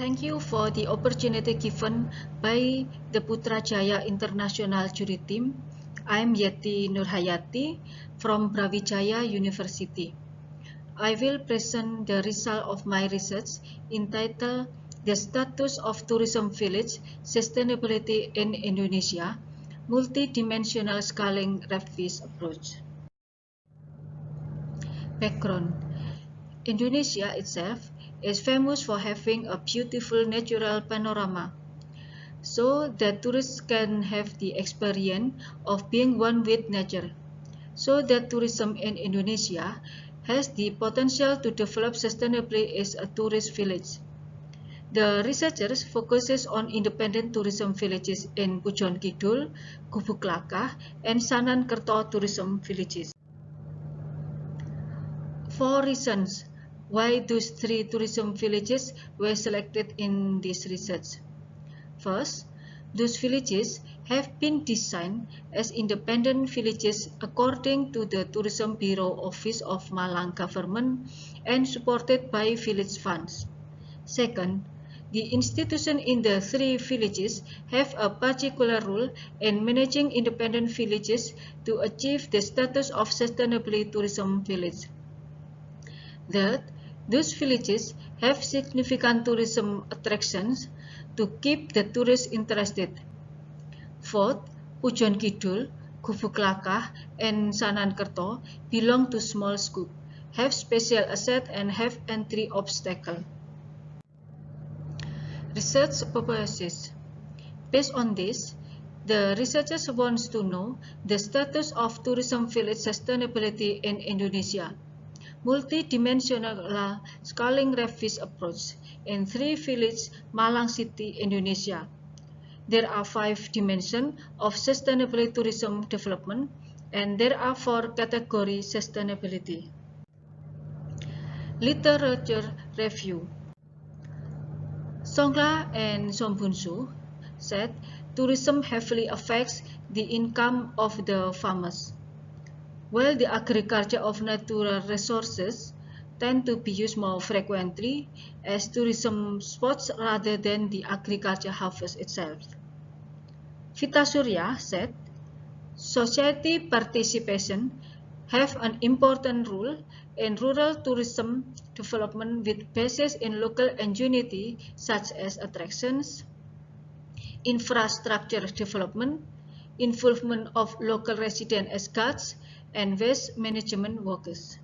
Thank you for the opportunity given by the Putrajaya International Jury Team. I am Yetty Nurhayati from Brawijaya University. I will present the result of my research entitled The Status of Tourism Village Sustainability in Indonesia, Multidimensional Scaling Rapfish Approach. Background: Indonesia itself is famous for having a beautiful natural panorama, so that tourists can have the experience of being one with nature. So that tourism in Indonesia has the potential to develop sustainably as a tourist village. The researchers focuses on independent tourism villages in Pujonkidul, Gubugklakah, and Sanankerto tourism villages. 4 reasons why those 3 tourism villages were selected in this research. First, those villages have been designed as independent villages according to the Tourism Bureau Office of Malang government and supported by village funds. Second, the institutions in the 3 villages have a particular role in managing independent villages to achieve the status of sustainable tourism village. Third, those villages have significant tourism attractions to keep the tourists interested. Fourth, Pujonkidul, Gubugklakah, and Sanankerto belong to small scope, have special asset and have entry obstacle. Research purposes. Based on this, the researchers want to know the status of tourism village sustainability in Indonesia. Multidimensional Scaling Rapfish Approach in 3 villages Malang City, Indonesia. There are 5 dimensions of sustainable tourism development, and there are 4 categories sustainability. Literature review. Songla and Sombunsu said tourism heavily affects the income of the farmers, while the agriculture of natural resources tend to be used more frequently as tourism spots rather than the agriculture harvest itself. Vita Surya said, society participation have an important role in rural tourism development with basis in local ingenuity such as attractions, infrastructure development, involvement of local residents as guides, and waste management workers.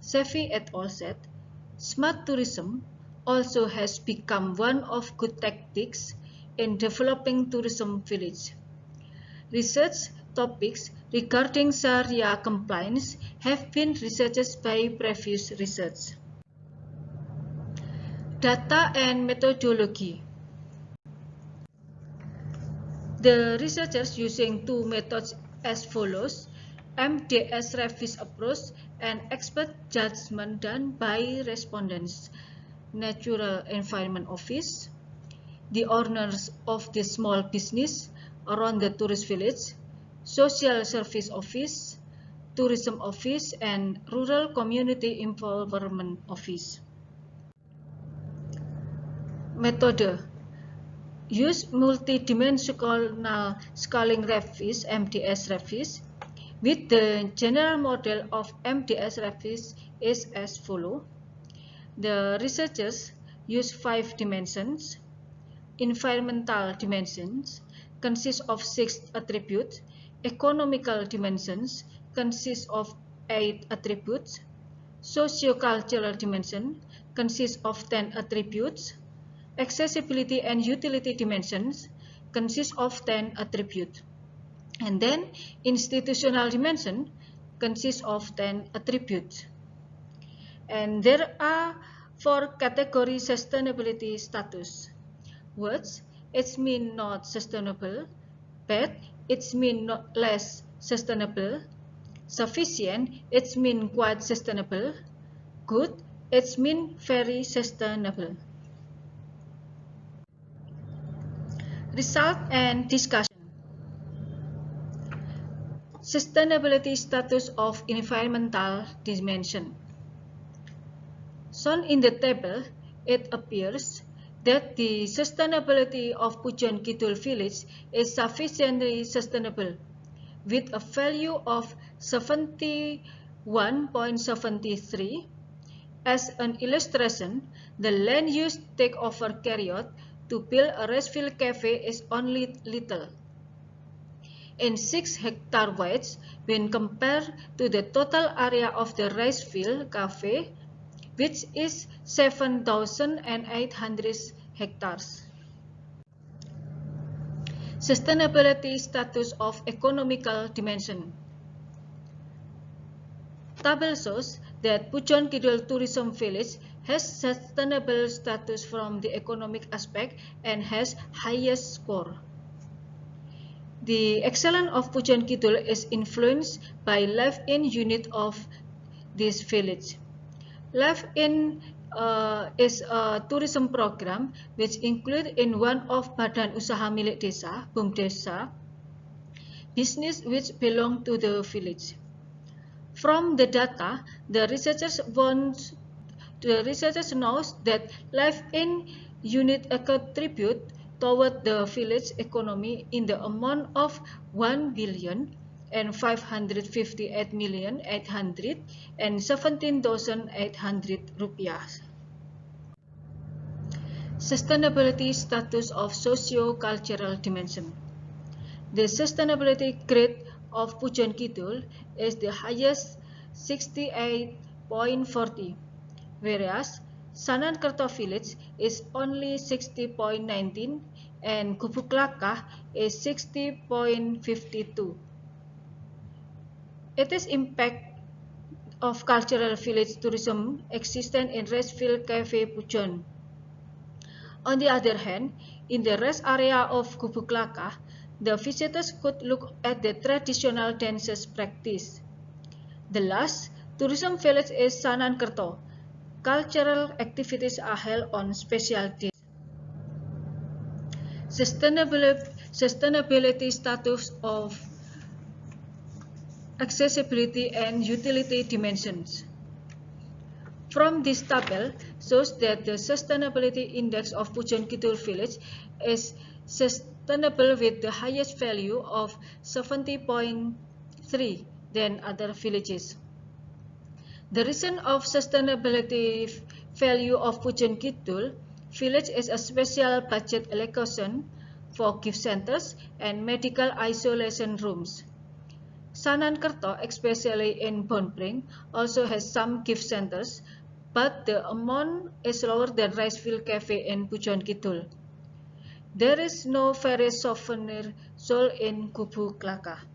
Sefi et al. Said, smart tourism also has become one of good tactics in developing tourism village. Research topics regarding Sharia compliance have been researched by previous research. Data and methodology. The researchers using 2 methods as follows: MDS Rapfish approach and expert judgment done by respondents, Natural Environment Office, the owners of the small business around the tourist village, Social Service Office, Tourism Office, and Rural Community Involvement Office. Method. Use multidimensional scaling rapfish, MDS rapfish, with the general model of MDS rapfish is as follows. The researchers use 5 dimensions. Environmental dimensions consist of 6 attributes. Economical dimensions consist of 8 attributes. Socio-cultural dimension consists of 10 attributes. Accessibility and utility dimensions consist of 10 attributes. And then institutional dimension consists of 10 attributes. And there are 4 categories sustainability status. Words, it means not sustainable. Bad, it means not less sustainable. Sufficient, it means quite sustainable. Good, it means very sustainable. Result and discussion. Sustainability status of environmental dimension. Shown in the table, it appears that the sustainability of Pujonkidul village is sufficiently sustainable, with a value of 71.73. As an illustration, the land use takeover period to build a rice field cafe is only little. In 6 hectare width, when compared to the total area of the rice field cafe, which is 7,800 hectares. Sustainability status of economical dimension. Table shows that Pujonkidul Tourism Village has sustainable status from the economic aspect and has highest score. The excellence of Pujonkidul is influenced by live-in unit of this village. Live-in is a tourism program which includes in one of Badan Usaha Milik Desa, BUMDesa, business which belong to the village. From the data, the researchers knows that live-in unit contribute toward the village economy in the amount of 1,558,817,800 rupiah. Sustainability status of socio-cultural dimension. The sustainability grade of Pujonkidul is the highest 68.40, whereas Sanankerto village is only 60.19 and Gubugklakah is 60.52. It is impact of cultural village tourism existent in rice field cafe Pujon. On the other hand, in the rest area of Gubugklakah, the visitors could look at the traditional dances practice. The last tourism village is Sanankerto. Cultural activities are held on special days. Sustainability status of accessibility and utility dimensions. From this table shows that the sustainability index of Pujonkidul village is sustainable with the highest value of 70.3 than other villages. The reason of sustainability value of Pujonkidul village is a special budget allocation for gift centers and medical isolation rooms. Sanankerto, especially in Bonpring, also has some gift centers, but the amount is lower than rice field cafe in Pujonkidul. There is no various souvenir sold in Gubugklakah.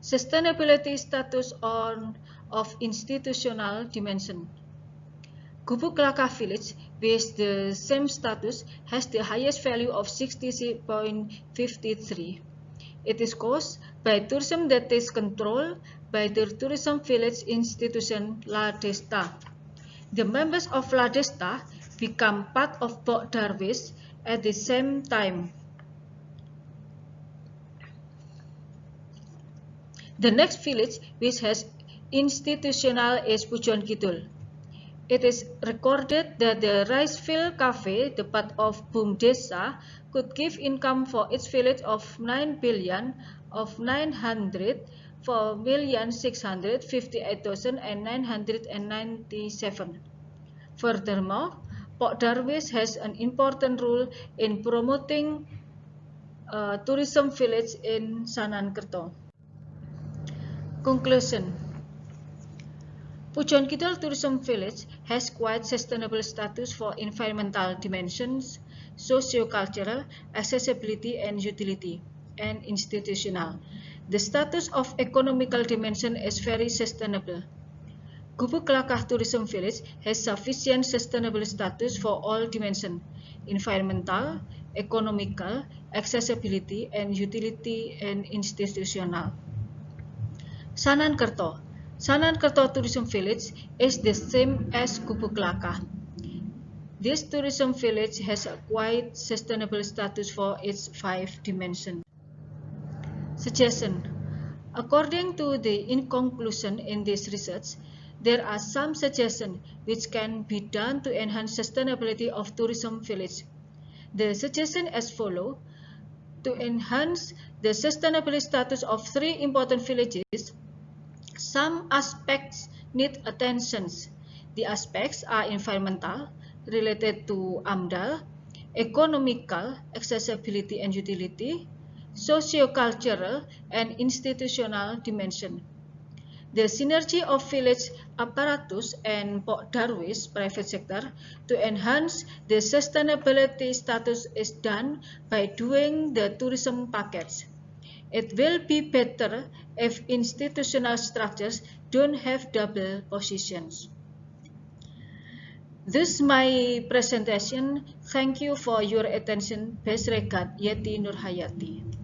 Sustainability status of institutional dimension. Gubugklakah village, with the same status, has the highest value of 60.53. It is caused by tourism that is controlled by the tourism village institution La Desta. The members of La Desta become part of Pok Darwis at the same time. The next village which has institutional is Pujonkidul. It is recorded that the rice field cafe, the part of BUMDesa, could give income for its village of 9,904,658,997. Furthermore, Pok Darwis has an important role in promoting tourism village in Sanankerto. Conclusion. Pujonkidul Tourism Village has quite sustainable status for environmental dimensions, socio-cultural, accessibility and utility, and institutional. The status of economical dimension is very sustainable. Gubugklakah Tourism Village has sufficient sustainable status for all dimensions, environmental, economical, accessibility and utility and institutional. Sanankerto. Sanankerto Tourism Village is the same as Gubugklakah. This tourism village has a quite sustainable status for its 5 dimensions. Suggestion. According to the conclusion in this research, there are some suggestions which can be done to enhance sustainability of tourism village. The suggestion as follows. To enhance the sustainability status of 3 important villages, some aspects need attention. The aspects are environmental, related to AMDAL, economical, accessibility and utility, socio-cultural, and institutional dimension. The synergy of village apparatus and Pok Darwis private sector to enhance the sustainability status is done by doing the tourism package. It will be better if institutional structures don't have double positions. This is my presentation. Thank you for your attention. Best regards, Yetty Nurhayati.